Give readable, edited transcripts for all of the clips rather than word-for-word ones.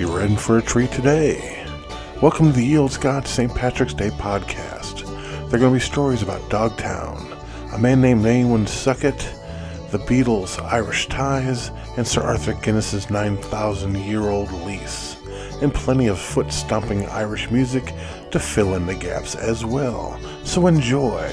You're in for a treat today. Welcome to the Ye Olde Scots St. Patrick's Day podcast. There are going to be stories about Dogtown, a man named Eowyn Succat, the Beatles' Irish ties, and Sir Arthur Guinness's 9,000-year-old lease, and plenty of foot-stomping Irish music to fill in the gaps as well. So enjoy.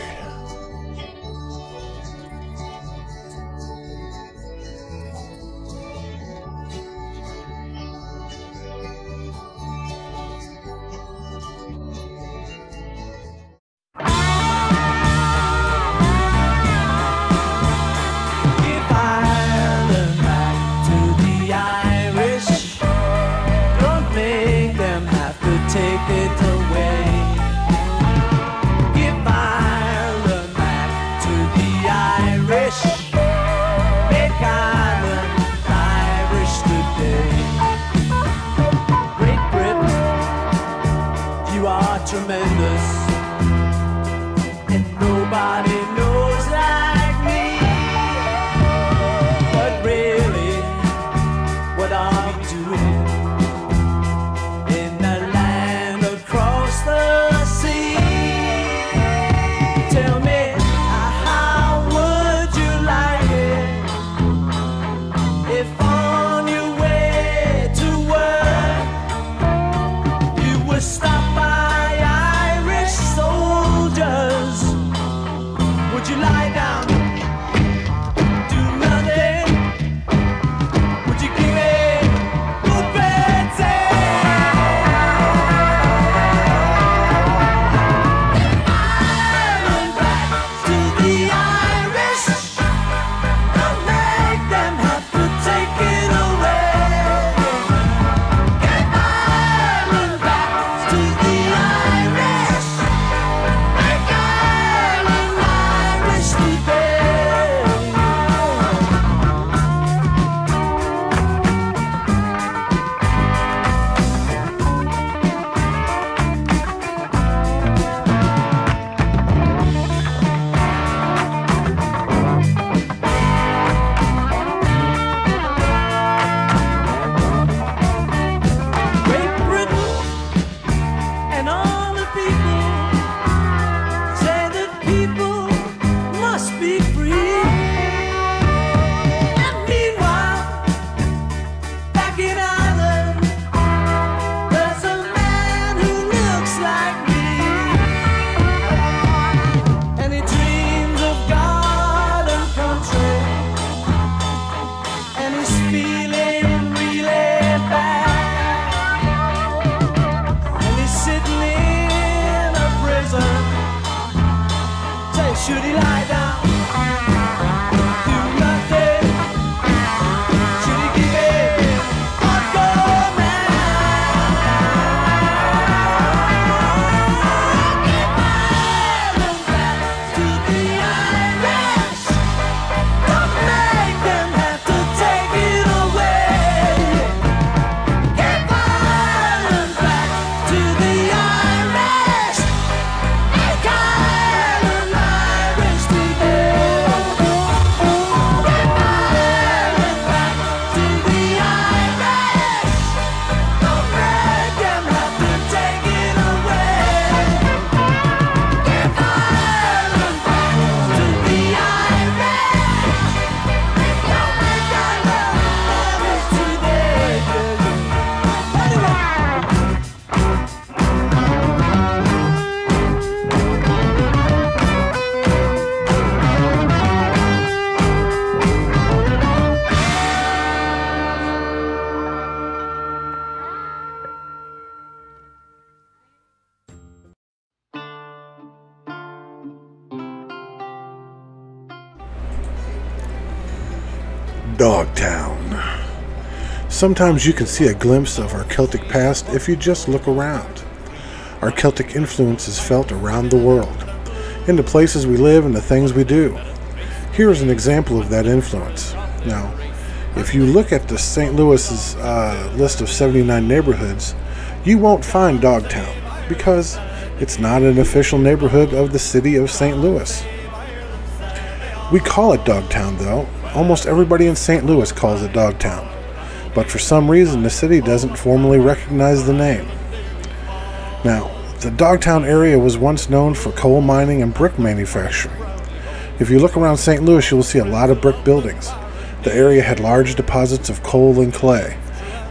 Tremendous, and nobody knows like me. But really, what are we doing in the land across the sea? Tell me, how would you like it if on your way to work you were stopped by soldiers? Would you lie down, do nothing? Would you give it open say? Ireland back to the Irish. Don't make them have to take it away. Give Ireland back to the Irish. Should he lie down, do nothing? Should he give it a go now? Give Ireland back to the Irish. Don't make them have to take it away. Give Ireland back to the Irish. Make Ireland Irish today. Give Ireland back to the Irish. Don't make them have to take it away. Give Ireland back to the Irish. Don't make Ireland Irish today. Dogtown. Sometimes you can see a glimpse of our Celtic past if you just look around. Our Celtic influence is felt around the world, in the places we live and the things we do. Here is an example of that influence. Now, if you look at the St. Louis's list of 79 neighborhoods, you won't find Dogtown because it's not an official neighborhood of the city of St. Louis. We call it Dogtown, though. Almost everybody in St. Louis calls it Dogtown. but for some reason the city doesn't formally recognize the name. Now, the Dogtown area was once known for coal mining and brick manufacturing. If you look around St. Louis, you will see a lot of brick buildings. The area had large deposits of coal and clay,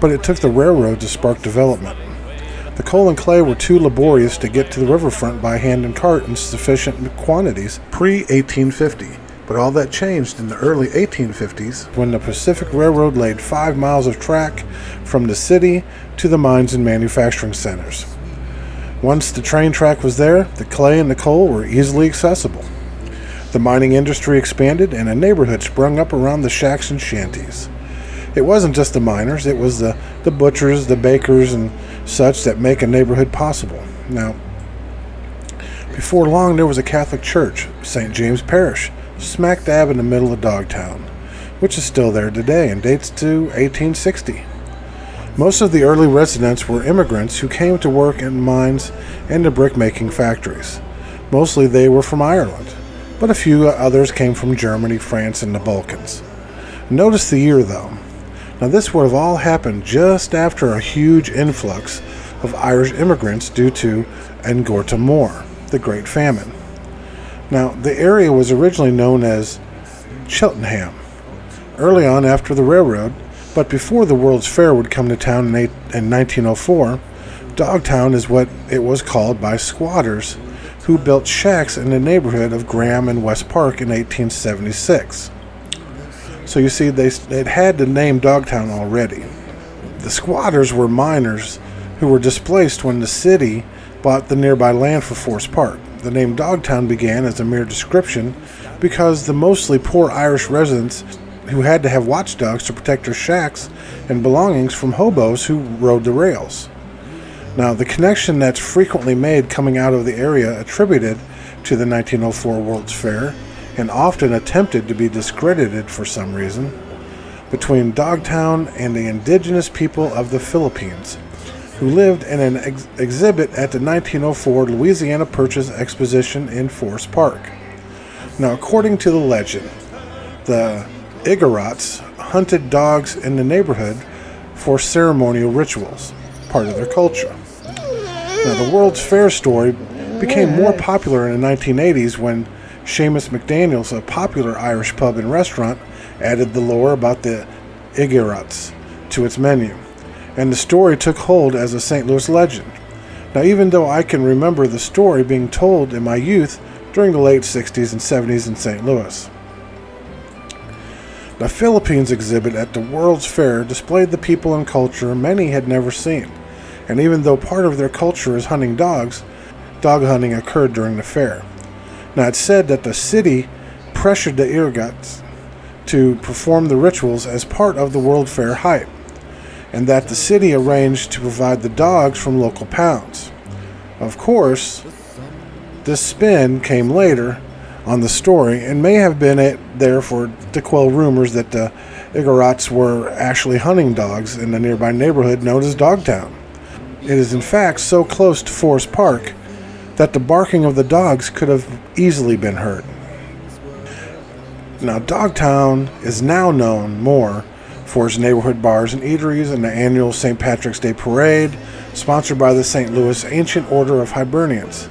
but it took the railroad to spark development. The coal and clay were too laborious to get to the riverfront by hand and cart in sufficient quantities pre-1850. But all that changed in the early 1850s when the Pacific Railroad laid 5 miles of track from the city to the mines and manufacturing centers. Once the train track was there, the clay and the coal were easily accessible. The mining industry expanded and a neighborhood sprung up around the shacks and shanties. It wasn't just the miners, it was the butchers, the bakers, and such that make a neighborhood possible. Now, before long there was a Catholic church, St. James Parish, smack dab in the middle of Dogtown, which is still there today and dates to 1860. Most of the early residents were immigrants who came to work in mines and the brick-making factories. Mostly they were from Ireland, but a few others came from Germany, France, and the Balkans. Notice the year, though. Now, this would have all happened just after a huge influx of Irish immigrants due to Angorta Mór, the Great Famine. Now, the area was originally known as Cheltenham, early on after the railroad, but before the World's Fair would come to town in 1904, Dogtown is what it was called by squatters who built shacks in the neighborhood of Graham and West Park in 1876. So you see, it had the name Dogtown already. The squatters were miners who were displaced when the city bought the nearby land for Forest Park. The name Dogtown began as a mere description because the mostly poor Irish residents who had to have watchdogs to protect their shacks and belongings from hobos who rode the rails. Now, the connection that's frequently made coming out of the area attributed to the 1904 World's Fair, and often attempted to be discredited for some reason, between Dogtown and the indigenous people of the Philippines, who lived in an exhibit at the 1904 Louisiana Purchase Exposition in Forest Park. Now, according to the legend, the Igorots hunted dogs in the neighborhood for ceremonial rituals, part of their culture. Now, the World's Fair story became more popular in the 1980s when Seamus McDaniel's, a popular Irish pub and restaurant, added the lore about the Igorots to its menu, and the story took hold as a St. Louis legend. Now, even though I can remember the story being told in my youth during the late 60s and 70s in St. Louis. The Philippines exhibit at the World's Fair displayed the people and culture many had never seen, and even though part of their culture is hunting dogs, dog hunting occurred during the fair. Now, it's said that the city pressured the Igorots to perform the rituals as part of the World Fair hype, and that the city arranged to provide the dogs from local pounds. Of course, this spin came later on the story and may have been there to quell rumors that the Igorots were actually hunting dogs in the nearby neighborhood known as Dogtown. It is in fact so close to Forest Park that the barking of the dogs could have easily been heard. Now, Dogtown is now known more for its neighborhood bars and eateries and the annual St. Patrick's Day Parade, sponsored by the St. Louis Ancient Order of Hibernians.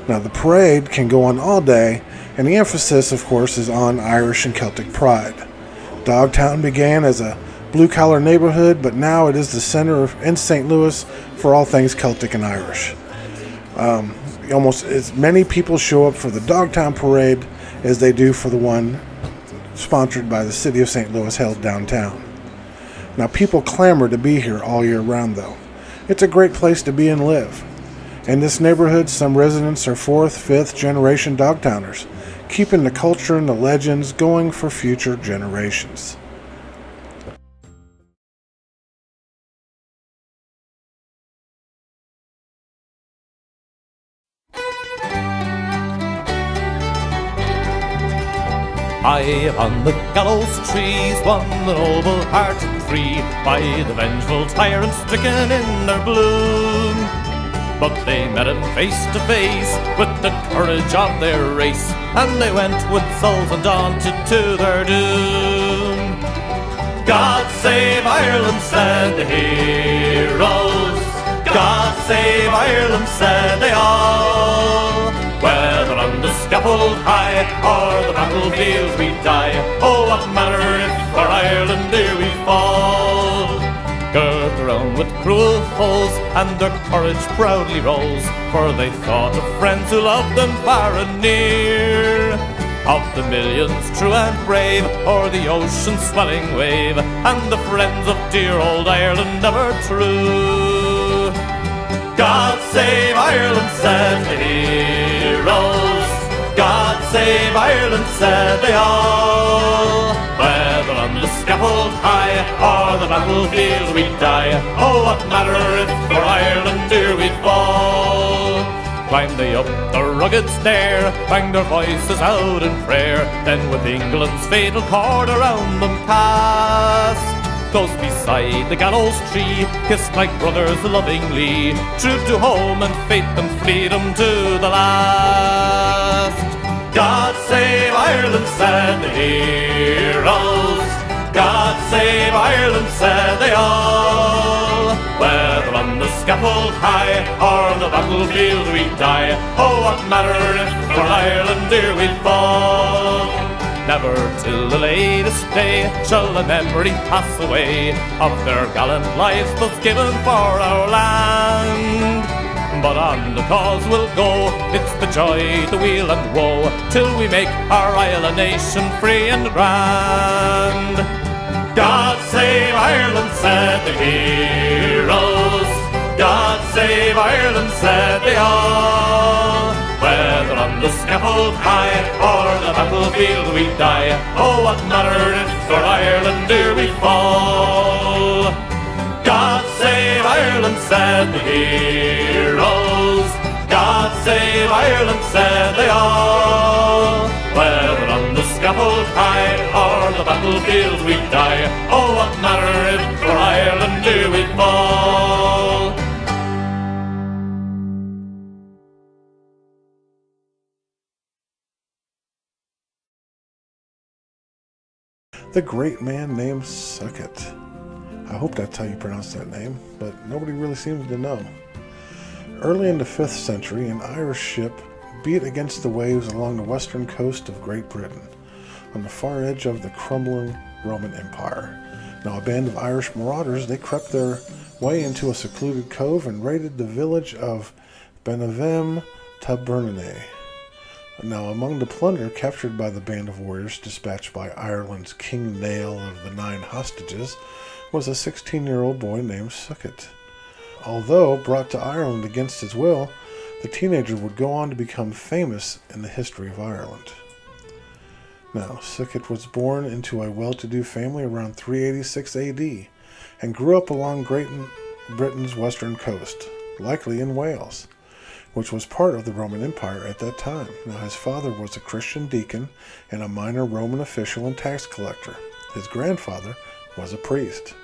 Now, the parade can go on all day, and the emphasis, of course, is on Irish and Celtic pride. Dogtown began as a blue-collar neighborhood, but now it is the center in St. Louis for all things Celtic and Irish. Almost as many people show up for the Dogtown Parade as they do for the one sponsored by the city of St. Louis held downtown. Now, people clamor to be here all year round, though. It's a great place to be and live. In this neighborhood, some residents are 4th, 5th generation Dogtowners, keeping the culture and the legends going for future generations. High upon the gallows trees, one the noble-hearted three, by the vengeful tyrant stricken in their bloom. But they met him face to face with the courage of their race, and they went with souls undaunted to their doom. God save Ireland, scaffold high, or the battlefields we die. Oh, what matter if for Ireland ere we fall? Girt around with cruel foes, and their courage proudly rose, for they thought of friends who loved them far and near. Of the millions true and brave, o'er the ocean's swelling wave, and the friends of dear old Ireland ever true. God save Ireland, said the heroes. God save Ireland, said they all. Whether on the scaffold high, or the battlefield we die, oh, what matter if for Ireland ere we fall? Climb they up the rugged stair, bang their voices out in prayer, then with England's fatal cord around them cast. Close beside the gallows tree, kissed like brothers lovingly, true to home and faith and freedom to the last. God save Ireland, said the heroes. God save Ireland, said they all. Whether on the scaffold high, or the battlefield we die, oh, what matter if for Ireland ere we fall? Never till the latest day shall the memory pass away of their gallant lives thus given for our land. But on the cause we'll go, it's the joy, the weal and woe, till we make our isle a nation free and grand. God save Ireland, said the heroes. God save Ireland, said they all. Whether on the scaffold high, or the battlefield we die, oh, what matter if for Ireland ere we fall? God save Ireland, said the heroes. God save Ireland, said they all. Whether on the scaffold high, or the battlefields we die, oh, what matter if for Ireland ere we fall? The great man named Succat. I hope that's how you pronounce that name, but nobody really seems to know. Early in the 5th century, an Irish ship beat against the waves along the western coast of Great Britain, on the far edge of the crumbling Roman Empire. Now, a band of Irish marauders, they crept their way into a secluded cove and raided the village of Benavem Tabernane. Now, among the plunder captured by the band of warriors dispatched by Ireland's King Niall of the 9 hostages was a 16-year-old boy named Succat. Although brought to Ireland against his will, the teenager would go on to become famous in the history of Ireland. Now, Succat was born into a well-to-do family around 386 AD and grew up along Great Britain's western coast, likely in Wales, which was part of the Roman Empire at that time. Now, his father was a Christian deacon and a minor Roman official and tax collector. His grandfather was a priest.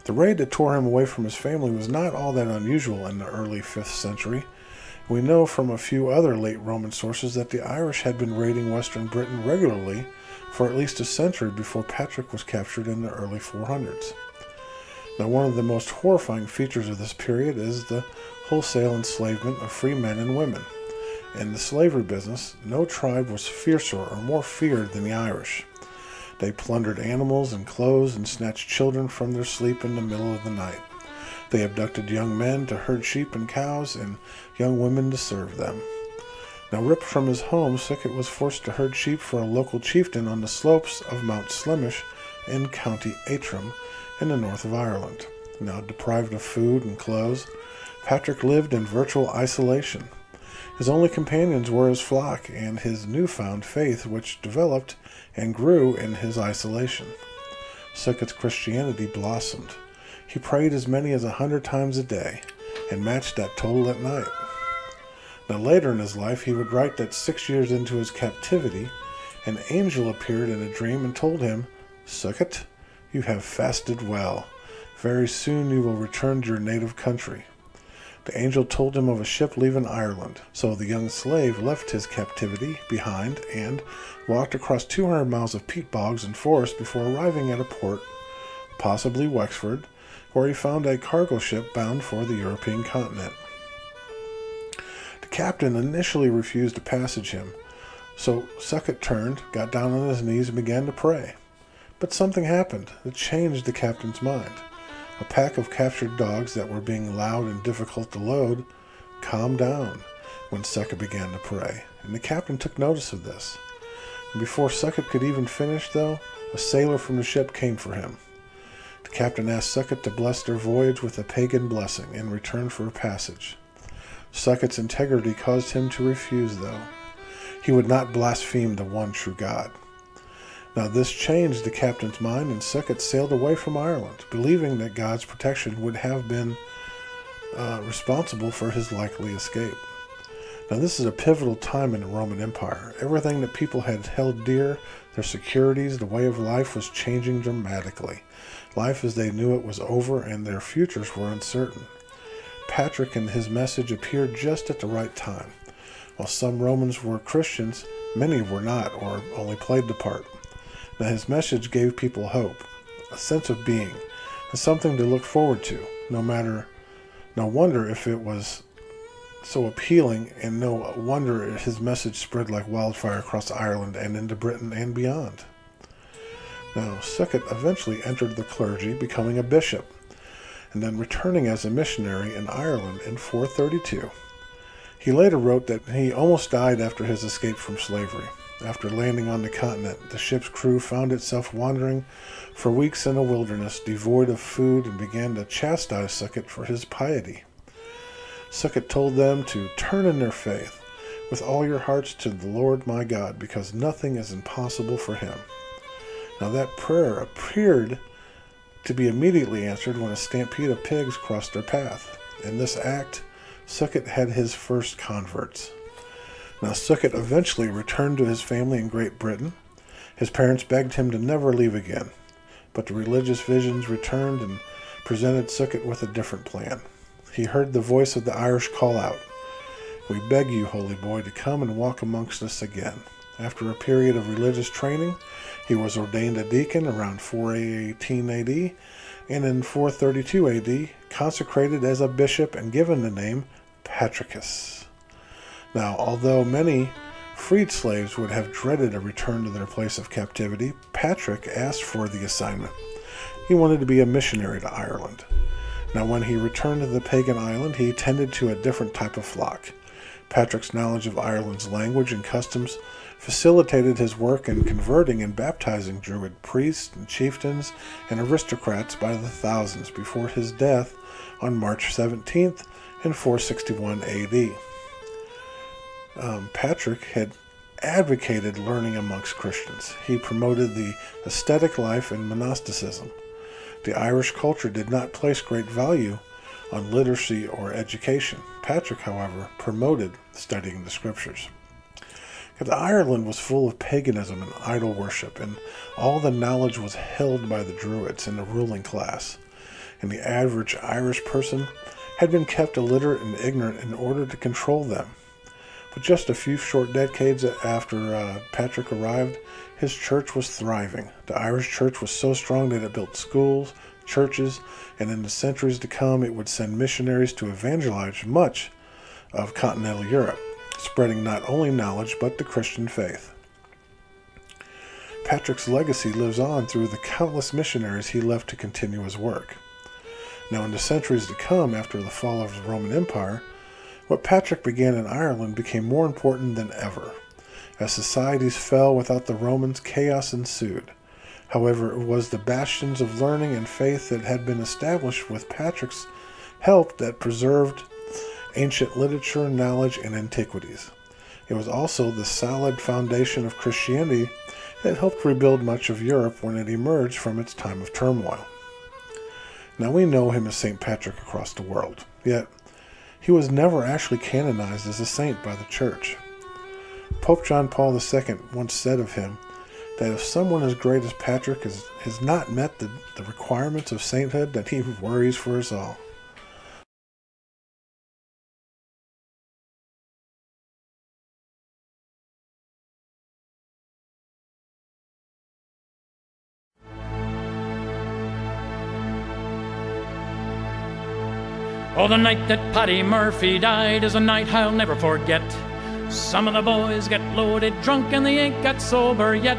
The raid that tore him away from his family was not all that unusual in the early 5th century. We know from a few other late Roman sources that the Irish had been raiding western Britain regularly for at least a century before Patrick was captured in the early 400s. Now, one of the most horrifying features of this period is the wholesale enslavement of free men and women. In the slavery business, no tribe was fiercer or more feared than the Irish. They plundered animals and clothes and snatched children from their sleep in the middle of the night. They abducted young men to herd sheep and cows and young women to serve them. Now, ripped from his home, Succat was forced to herd sheep for a local chieftain on the slopes of Mount Slemish in County Antrim in the north of Ireland. Now, deprived of food and clothes, Patrick lived in virtual isolation. His only companions were his flock and his newfound faith, which developed and grew in his isolation. Succat's Christianity blossomed. He prayed as many as 100 times a day and matched that total at night. Now, later in his life, he would write that 6 years into his captivity, an angel appeared in a dream and told him, "Succat, you have fasted well. Very soon you will return to your native country." The angel told him of a ship leaving Ireland, so the young slave left his captivity behind and walked across 200 miles of peat bogs and forest before arriving at a port, possibly Wexford, where he found a cargo ship bound for the European continent. The captain initially refused to passage him, So Succat turned, got down on his knees, and began to pray. But something happened that changed the captain's mind. A pack of captured dogs that were being loud and difficult to load calmed down when Succat began to pray, and the captain took notice of this. And before Succat could even finish, though, a sailor from the ship came for him. The captain asked Succat to bless their voyage with a pagan blessing in return for a passage. Succat's integrity caused him to refuse, though. He would not blaspheme the one true God. Now this changed the captain's mind, and Succat sailed away from Ireland, believing that God's protection would have been responsible for his likely escape. Now this is a pivotal time in the Roman Empire. Everything that people had held dear, their securities, the way of life, was changing dramatically. Life as they knew it was over, and their futures were uncertain. Patrick and his message appeared just at the right time. While some Romans were Christians, many were not, or only played the part. Now his message gave people hope, a sense of being, and something to look forward to, no wonder if it was so appealing, and no wonder his message spread like wildfire across Ireland and into Britain and beyond. Now, Succat eventually entered the clergy, becoming a bishop, and then returning as a missionary in Ireland in 432. He later wrote that he almost died after his escape from slavery. After landing on the continent, the ship's crew found itself wandering for weeks in a wilderness devoid of food, and began to chastise Succat for his piety. Succat told them to turn in their faith with all your hearts to the Lord my God, because nothing is impossible for him. Now that prayer appeared to be immediately answered when a stampede of pigs crossed their path. In this act, Succat had his first converts. Now Succat eventually returned to his family in Great Britain. His parents begged him to never leave again, but the religious visions returned and presented Succat with a different plan. He heard the voice of the Irish call out, "We beg you, holy boy, to come and walk amongst us again." After a period of religious training, he was ordained a deacon around 418 AD, and in 432 AD, consecrated as a bishop and given the name Patricus. Now, although many freed slaves would have dreaded a return to their place of captivity, Patrick asked for the assignment. He wanted to be a missionary to Ireland. Now, when he returned to the pagan island, he tended to a different type of flock. Patrick's knowledge of Ireland's language and customs facilitated his work in converting and baptizing Druid priests and chieftains and aristocrats by the thousands before his death on March 17th in 461 AD. Patrick had advocated learning amongst Christians. He promoted the ascetic life and monasticism. The Irish culture did not place great value on literacy or education. Patrick, however, promoted studying the scriptures. Ireland was full of paganism and idol worship, and all the knowledge was held by the Druids and the ruling class. And the average Irish person had been kept illiterate and ignorant in order to control them. But just a few short decades after Patrick arrived, his church was thriving. The Irish church was so strong that it built schools, churches, and in the centuries to come it would send missionaries to evangelize much of continental Europe, spreading not only knowledge but the Christian faith. Patrick's legacy lives on through the countless missionaries he left to continue his work. Now, in the centuries to come after the fall of the Roman Empire, what Patrick began in Ireland became more important than ever. As societies fell without the Romans, chaos ensued. However, it was the bastions of learning and faith that had been established with Patrick's help that preserved ancient literature, knowledge, and antiquities. It was also the solid foundation of Christianity that helped rebuild much of Europe when it emerged from its time of turmoil. Now we know him as St. Patrick across the world, yet he was never actually canonized as a saint by the Church. Pope John Paul II once said of him that if someone as great as Patrick has not met the requirements of sainthood, that he worries for us all. Oh, the night that Paddy Murphy died is a night I'll never forget. Some of the boys get loaded drunk and they ain't got sober yet.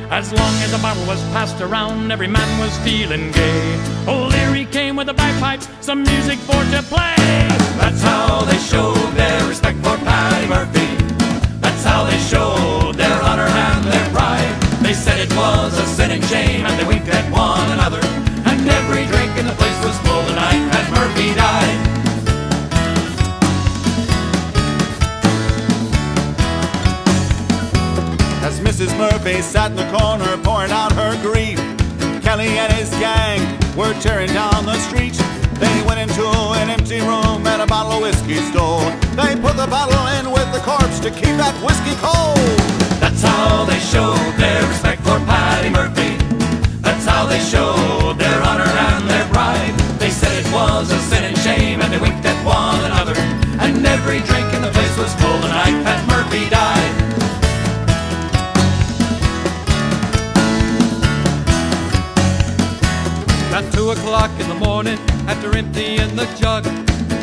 As long as a bottle was passed around, every man was feeling gay. O'Leary came with a bagpipe, some music for to play. That's how they showed their respect for Paddy Murphy. That's how they showed their honor and their pride. They said it was a sin and shame, and they winked at one another. And every drink in the place was full the night Pat Murphy died. As Mrs. Murphy sat in the corner pouring out her grief, Kelly and his gang were tearing down the street. They went into an empty room at a bottle of whiskey store. They put the bottle in with the corpse to keep that whiskey cold. That's how they showed their respect for Paddy Murphy. That's how they showed their honor and their pride. They said it was a sin and shame, and they winked at one another. And every drink in the place was full the night Pat Murphy died. At 2 o'clock in the morning, after emptying the jug,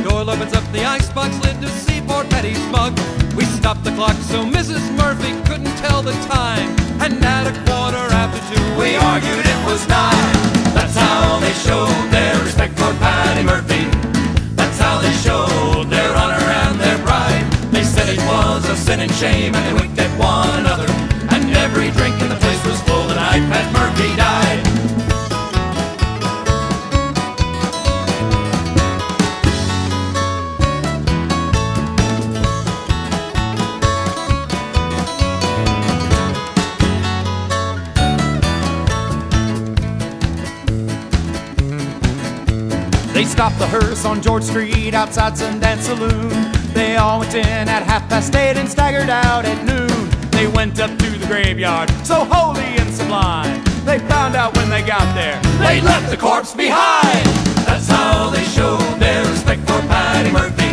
Doyle opens up the icebox lid to see poor Paddy's mug. We stopped the clock so Mrs. Murphy couldn't tell the time, and at 2:15, we argued it was 9. That's how they showed their respect for Paddy Murphy. That's how they showed their honor and their pride. They said it was a sin and shame, and they winked at one another. And every drink in the place was full the night Pat Murphy died. They stopped the hearse on George Street outside Sundance Saloon. They all went in at 8:30 and staggered out at noon. They went up to the graveyard, so holy and sublime. They found out when they got there, they left the corpse behind. That's how they showed their respect for Paddy Murphy.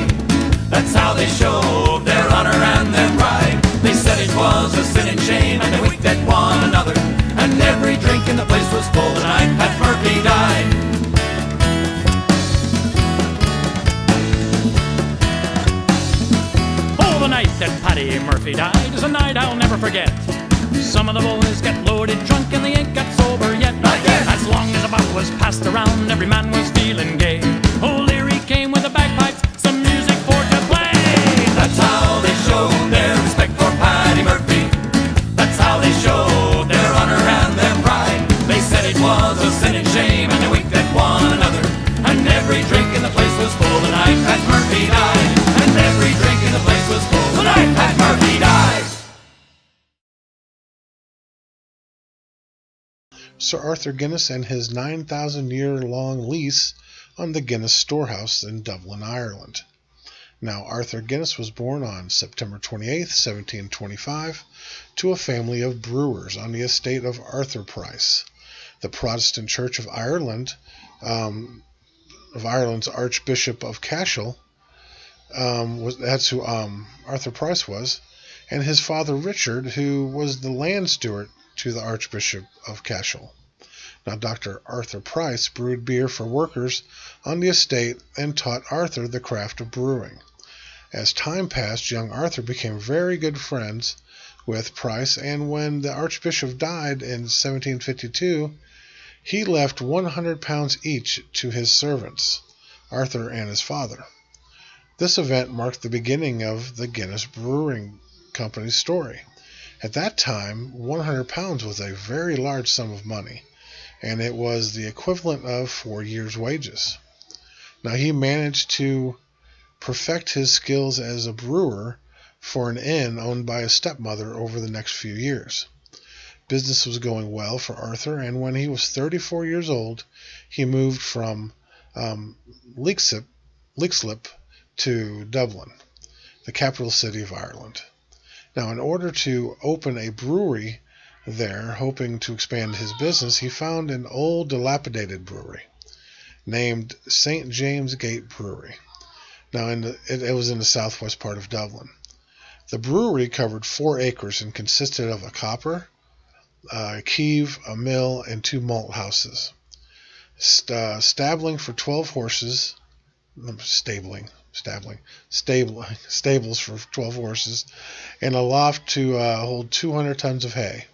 That's how they showed their honor and their pride. They said it was a sin and shame, and they winked at one another. And every drink in the place was full the night Pat Murphy died. the night that Paddy Murphy died is a night I'll never forget. Some of the boys get loaded drunk and they ain't got sober yet. Not yet. As long as a bottle was passed around, every man was feeling gay. O'Leary came with the bagpipes, some music for to play. That's how they showed their respect for Paddy Murphy. That's how they showed their honor and their pride. They said it was a sin and shame, and they winked at one another. And every drink in the place was full the night Pat Murphy died. And every drink in the place was full the night Pat Murphy died. Sir Arthur Guinness and his 9,000-year-long lease on the Guinness Storehouse in Dublin, Ireland. Now, Arthur Guinness was born on September 28, 1725, to a family of brewers on the estate of Arthur Price. The Protestant Church of Ireland, Ireland's Archbishop of Cashel, that's who Arthur Price was, and his father Richard, who was the land steward to the Archbishop of Cashel. Now, Dr. Arthur Price brewed beer for workers on the estate and taught Arthur the craft of brewing. As time passed, young Arthur became very good friends with Price, and when the Archbishop died in 1752, he left 100 pounds each to his servants, Arthur and his father. This event marked the beginning of the Guinness Brewing Company's story. At that time, 100 pounds was a very large sum of money, and it was the equivalent of 4 years' wages. Now, he managed to perfect his skills as a brewer for an inn owned by his stepmother over the next few years. Business was going well for Arthur, and when he was 34 years old, he moved from Leixlip to Dublin, the capital city of Ireland. Now, in order to open a brewery there, hoping to expand his business, he found an old, dilapidated brewery named St. James Gate Brewery. Now, it was in the southwest part of Dublin. The brewery covered 4 acres and consisted of a copper, a keeve, a mill, and 2 malt houses. Stabling for 12 horses, stabling stables for 12 horses, and a loft to hold 200 tons of hay.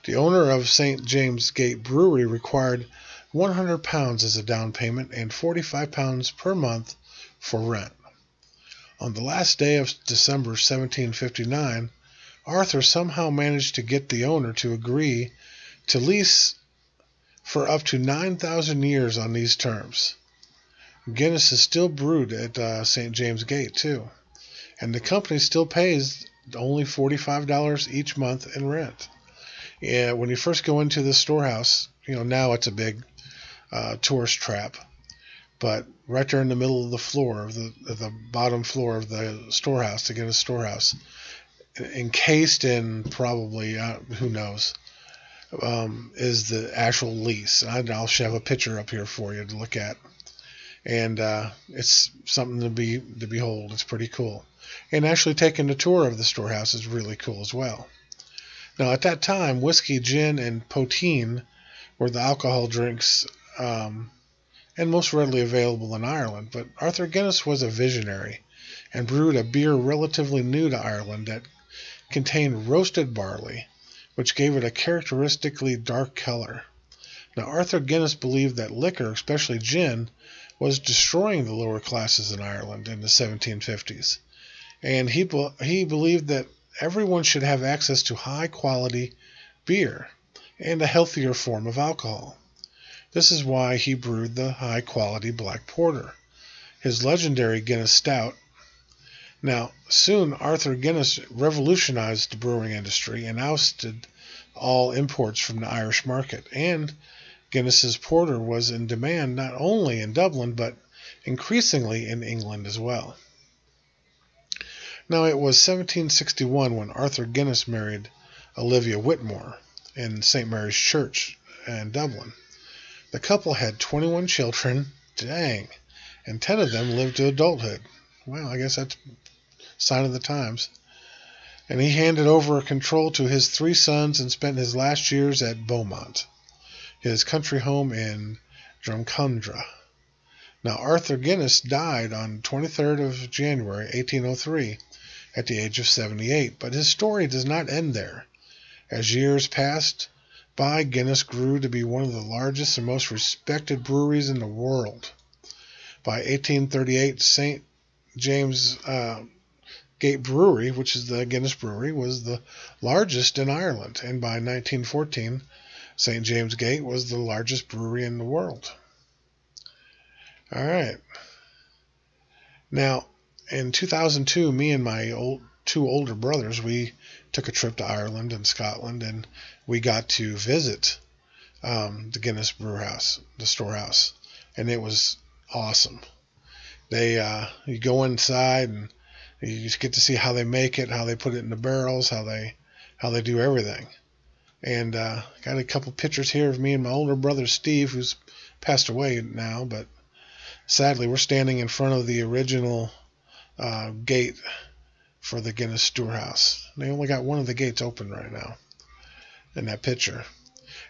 The owner of St. James Gate Brewery required £100 as a down payment and £45 per month for rent. On the last day of December 1759, Arthur somehow managed to get the owner to agree to lease for up to 9,000 years on these terms. Guinness is still brewed at St. James Gate, too, and the company still pays only $45 each month in rent. Yeah, when you first go into the storehouse, now it's a big tourist trap, but right there in the middle of the floor, of the bottom floor of the storehouse, the Guinness storehouse, encased in probably, who knows, is the actual lease. I'll have a picture up here for you to look at. And it's something to behold. It's pretty cool. And actually taking a tour of the storehouse is really cool as well. Now, at that time, whiskey, gin, and poteen were the alcohol drinks and most readily available in Ireland. But Arthur Guinness was a visionary and brewed a beer relatively new to Ireland that contained roasted barley, which gave it a characteristically dark color. Now, Arthur Guinness believed that liquor, especially gin, was destroying the lower classes in Ireland in the 1750s. And he believed that everyone should have access to high-quality beer and a healthier form of alcohol. This is why he brewed the high-quality black porter, his legendary Guinness Stout. Now, soon Arthur Guinness revolutionized the brewing industry and ousted all imports from the Irish market, and Guinness's porter was in demand not only in Dublin, but increasingly in England as well. Now, it was 1761 when Arthur Guinness married Olivia Whitmore in St. Mary's Church in Dublin. The couple had 21 children, dang, and 10 of them lived to adulthood. Well, I guess that's a sign of the times. And he handed over control to his 3 sons and spent his last years at Beaumont, his country home in Drumcondra. Now, Arthur Guinness died on 23rd of January, 1803, at the age of 78, but his story does not end there. As years passed by, Guinness grew to be one of the largest and most respected breweries in the world. By 1838, St. James Gate Brewery, which is the Guinness Brewery, was the largest in Ireland, and by 1914, St. James Gate was the largest brewery in the world. All right. Now, in 2002, me and my 2 older brothers, we took a trip to Ireland and Scotland, and we got to visit the Guinness Brew House, the storehouse, and it was awesome. You go inside and you just get to see how they make it, how they put it in the barrels, how they do everything. And got a couple pictures here of me and my older brother Steve, who's passed away now, but sadly we're standing in front of the original gate for the Guinness storehouse. They only got one of the gates open right now in that picture.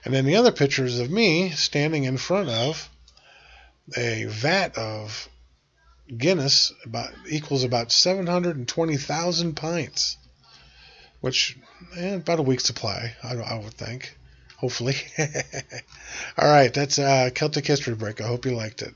And then the other picture is of me standing in front of a vat of Guinness equals about 720,000 pints, which about a week's supply, I would think, hopefully. All right, that's Celtic History Break. I hope you liked it.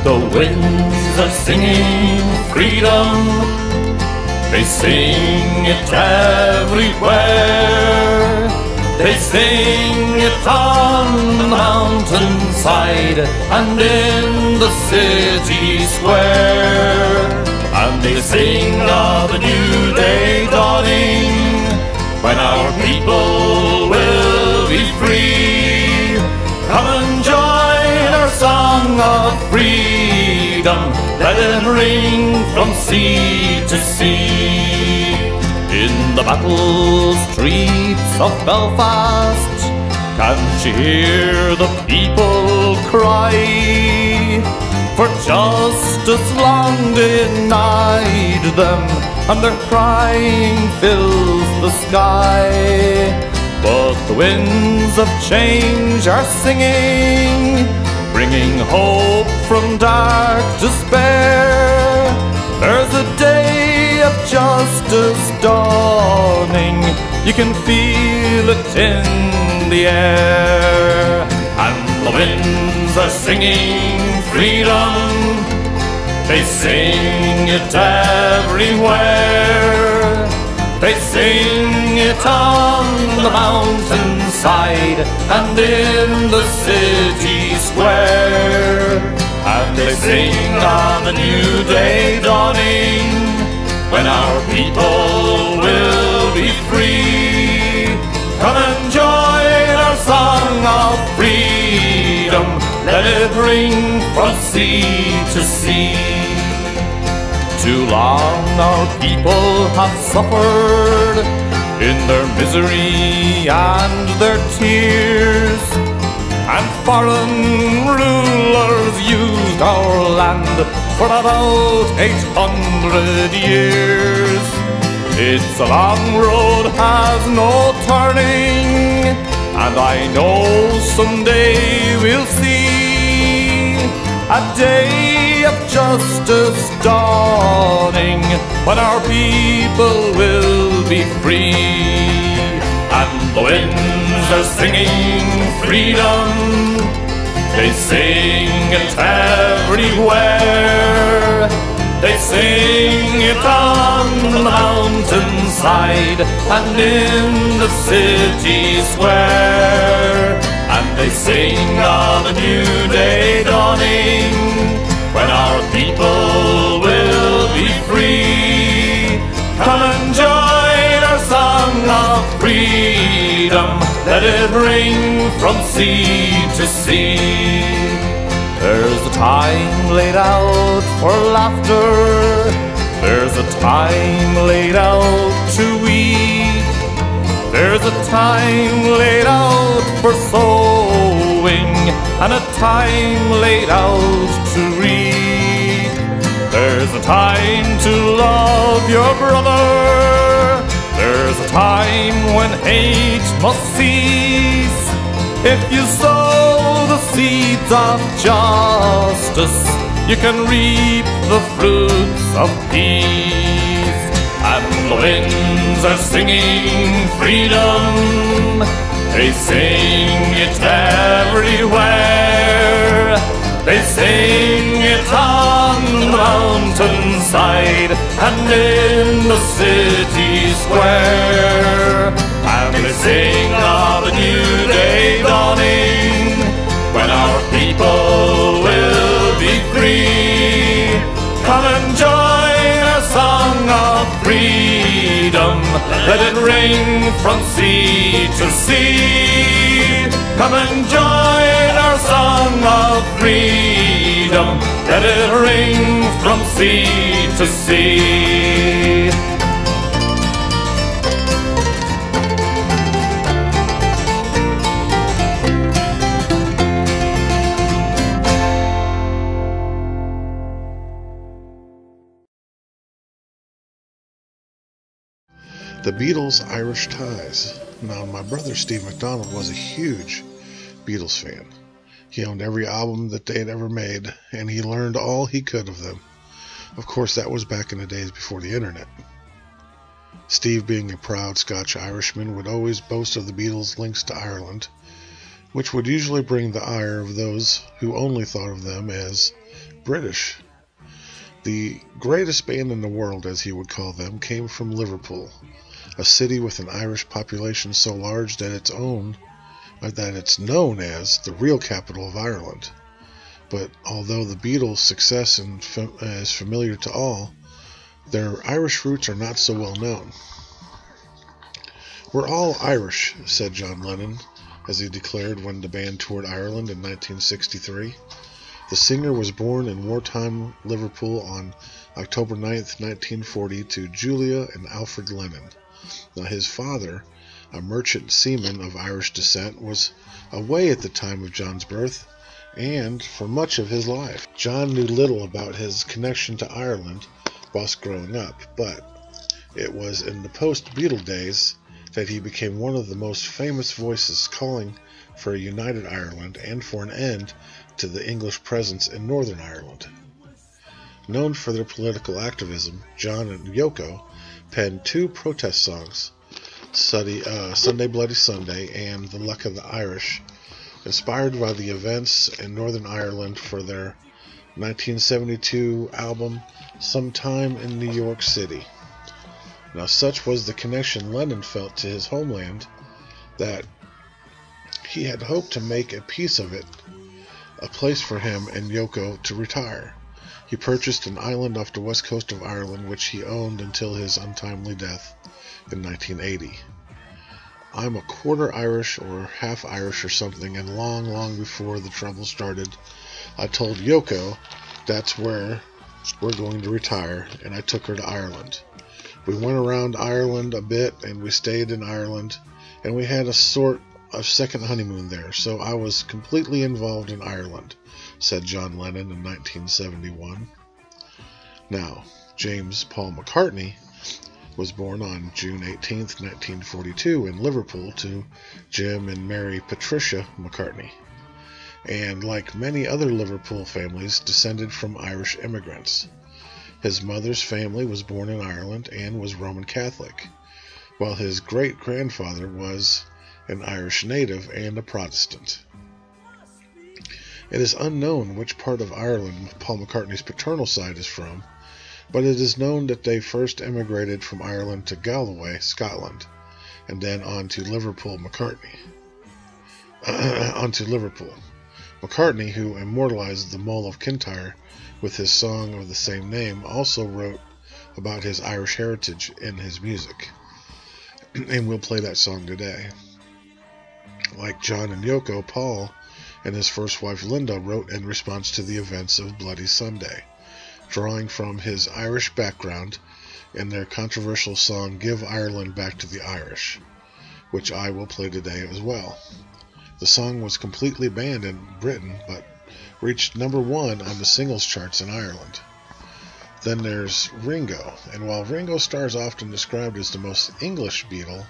The winds are singing freedom, they sing it everywhere. They sing it on the mountainside and in the city square. And they sing of a new day dawning, when our people will be free. Come and join our song of freedom, let it ring from sea to sea. In the battle streets of Belfast, can't you hear the people cry? for justice long denied them, and their crying fills the sky. But the winds of change are singing, bringing hope from dark despair. There's a day of justice dawning, you can feel it in the air. And the winds are singing freedom, they sing it everywhere. They sing it on the mountainside and in the city square. And they sing on the new day dawning, when our people will be free. Come and join our song of freedom, let it ring from sea to sea. Too long our people have suffered in their misery and their tears, and foreign rulers used our land for about 800 years. It's a long road, has no turning, and I know someday we'll see a day of justice dawning, when our people will be free. And the winds are singing freedom, they sing it everywhere. They sing it on the mountainside and in the city square. And they sing on the new day dawning, when our people will be free. Come and join our song of freedom, let it ring from sea to sea. There's a time laid out for laughter, there's a time laid out to weep. There's a time laid out for sowing, and a time laid out to reap. There's a time to love your brother, there's a time when hate must cease. If you sow the seeds of justice, you can reap the fruits of peace. And the winds are singing freedom, they sing it everywhere. They sing it on the mountainside and in the city square. And they sing of a new day dawning, when our people will be free. Come and join our song of freedom, let it ring from sea to sea. Come and join our song of freedom, let it ring from sea to sea. The Beatles' Irish ties. Now, my brother Steve McDonald was a huge Beatles fan. He owned every album that they had ever made, and he learned all he could of them. Of course, that was back in the days before the internet. Steve, being a proud Scotch-Irishman, would always boast of the Beatles' links to Ireland, which would usually bring the ire of those who only thought of them as British. The greatest band in the world, as he would call them, came from Liverpool, a city with an Irish population so large that it's known as the real capital of Ireland. But although the Beatles' success is familiar to all, their Irish roots are not so well known. "We're all Irish," said John Lennon, as he declared when the band toured Ireland in 1963. The singer was born in wartime Liverpool on October 9th, 1940, to Julia and Alfred Lennon. Now, his father, a merchant seaman of Irish descent, was away at the time of John's birth, and for much of his life. John knew little about his connection to Ireland whilst growing up, but it was in the post-Beatle days that he became one of the most famous voices calling for a united Ireland and for an end to the English presence in Northern Ireland. Known for their political activism, John and Yoko penned two protest songs, Sunday Bloody Sunday and The Luck of the Irish, inspired by the events in Northern Ireland for their 1972 album Sometime in New York City. Now, such was the connection Lennon felt to his homeland that he had hoped to make a piece of it a place for him and Yoko to retire. He purchased an island off the west coast of Ireland, which he owned until his untimely death in 1980. I'm a quarter Irish or half Irish or something, and long before the trouble started, I told Yoko that's where we're going to retire, and I took her to Ireland. We went around Ireland a bit, and we stayed in Ireland, and we had a sort of second honeymoon there, so I was completely involved in Ireland, said John Lennon in 1971. Now, James Paul McCartney was born on June 18, 1942 in Liverpool to Jim and Mary Patricia McCartney, and like many other Liverpool families, descended from Irish immigrants. His mother's family was born in Ireland and was Roman Catholic, while his great-grandfather was an Irish native and a Protestant. It is unknown which part of Ireland Paul McCartney's paternal side is from, but it is known that they first emigrated from Ireland to Galway, Scotland, and then on to Liverpool. McCartney, who immortalized the Mull of Kintyre with his song of the same name, also wrote about his Irish heritage in his music, and we'll play that song today. Like John and Yoko, Paul and his first wife Linda wrote in response to the events of Bloody Sunday, drawing from his Irish background in their controversial song Give Ireland Back to the Irish, which I will play today as well. The song was completely banned in Britain, but reached number 1 on the singles charts in Ireland. Then there's Ringo, and while Ringo Starr is often described as the most English Beatle,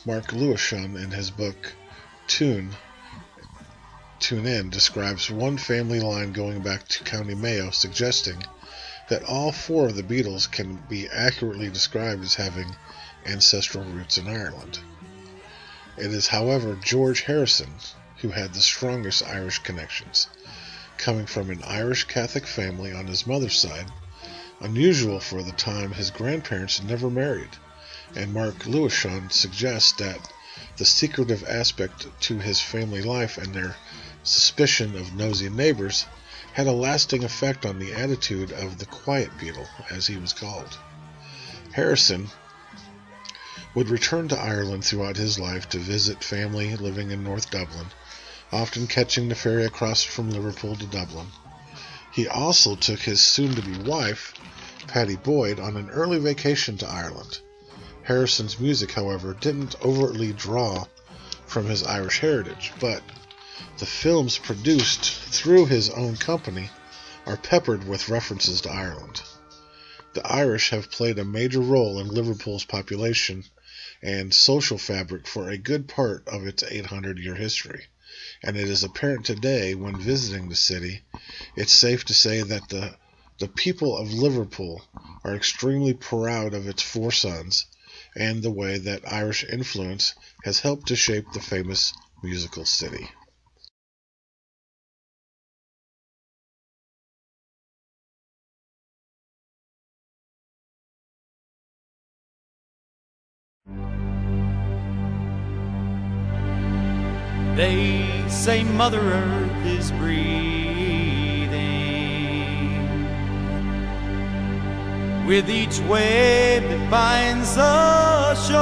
Mark Lewisham in his book Tune In describes one family line going back to County Mayo, suggesting that all 4 of the Beatles can be accurately described as having ancestral roots in Ireland. It is, however, George Harrison who had the strongest Irish connections, coming from an Irish Catholic family on his mother's side, unusual for the time. His grandparents never married, and Mark Lewisham suggests that the secretive aspect to his family life and their suspicion of nosy neighbors had a lasting effect on the attitude of the Quiet Beatle, as he was called. Harrison would return to Ireland throughout his life to visit family living in North Dublin, often catching the ferry across from Liverpool to Dublin. He also took his soon-to-be wife, Pattie Boyd, on an early vacation to Ireland. Harrison's music, however, didn't overtly draw from his Irish heritage, but the films produced through his own company are peppered with references to Ireland. The Irish have played a major role in Liverpool's population and social fabric for a good part of its 800-year history, and it is apparent today when visiting the city. It's safe to say that the people of Liverpool are extremely proud of its 4 sons and the way that Irish influence has helped to shape the famous musical city. They say Mother Earth is breathing with each wave that binds the shore,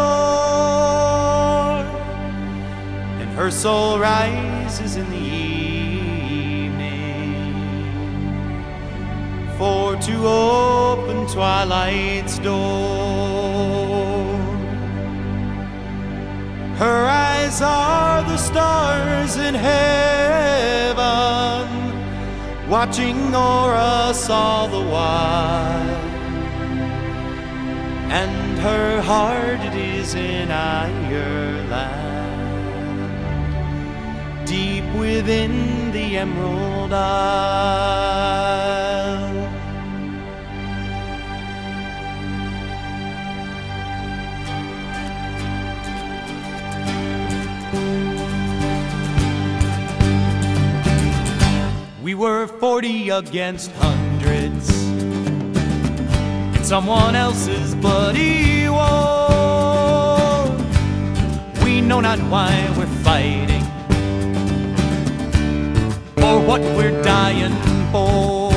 and her soul rises in the evening for to open twilight's door. Her eyes are the stars in heaven, watching o'er us all the while. And her heart it is in Ireland, deep within the Emerald Isle. We were 40 against hundreds in someone else's bloody war. We know not why we're fighting or what we're dying for.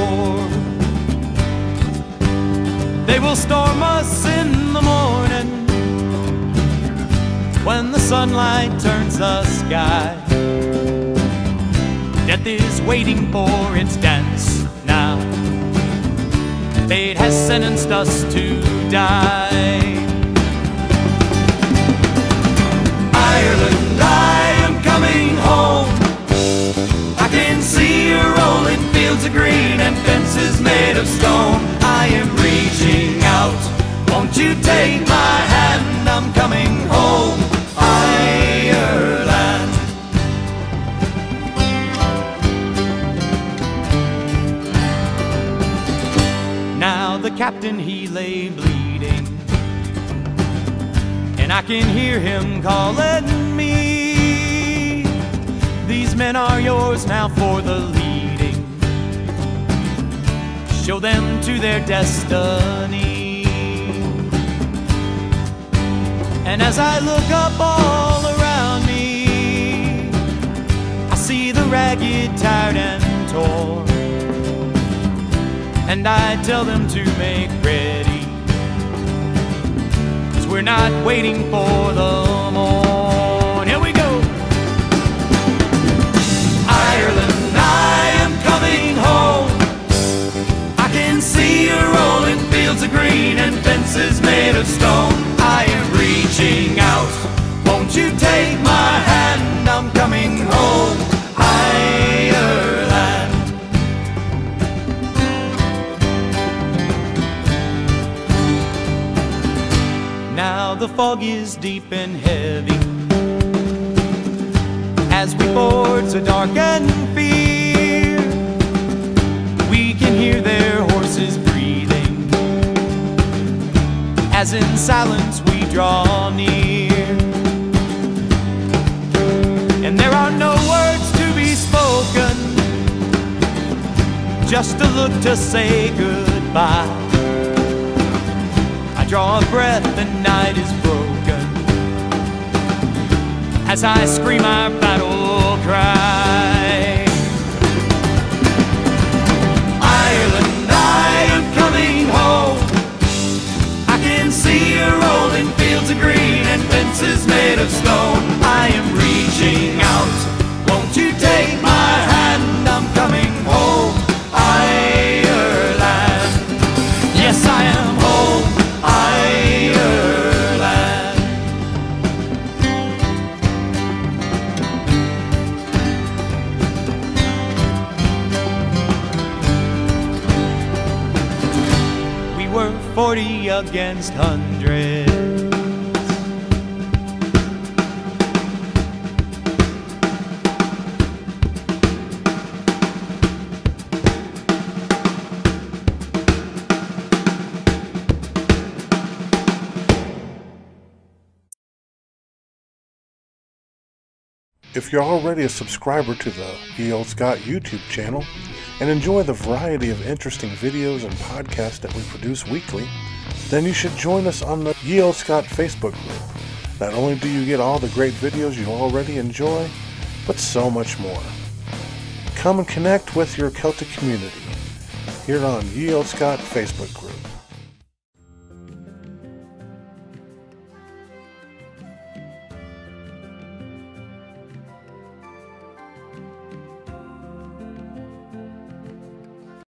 They will storm us in the morning when the sunlight turns the sky. Death is waiting for its dance now. Fate has sentenced us to die. Ireland, I am coming home. I can see you rolling fields of green and fences made of stone. I am reaching out. Won't you take my hand? I'm coming home. Ireland. Now the captain, he lay bleeding, and I can hear him calling me. These men are yours now for the leading. Show them to their destiny. And as I look up all around me, I see the ragged, tired and torn. And I tell them to make ready, 'cause we're not waiting for the morn. Here we go. Ireland, I am coming home. I can see you rolling fields of green and fences made of stone. I am reaching out. Won't you take my hand? I'm coming home. Ireland. Now the fog is deep and heavy as we forge a darkened field. We can hear their horses breathing as in silence we draw near. And there are no words to be spoken, just a look to say goodbye. I draw a breath, the night is broken as I scream our battle cry. Ireland, I am coming home. I can see you rolling fields of green and fences made of stone. I am reaching out. Won't you take my hand? I'm coming home. Ireland. Yes, I am home. Ireland. We were 40 against hundreds. If you're already a subscriber to the Ye Olde Scot YouTube channel and enjoy the variety of interesting videos and podcasts that we produce weekly, then you should join us on the Ye Olde Scot Facebook group. Not only do you get all the great videos you already enjoy, but so much more. Come and connect with your Celtic community here on Ye Olde Scot Facebook group.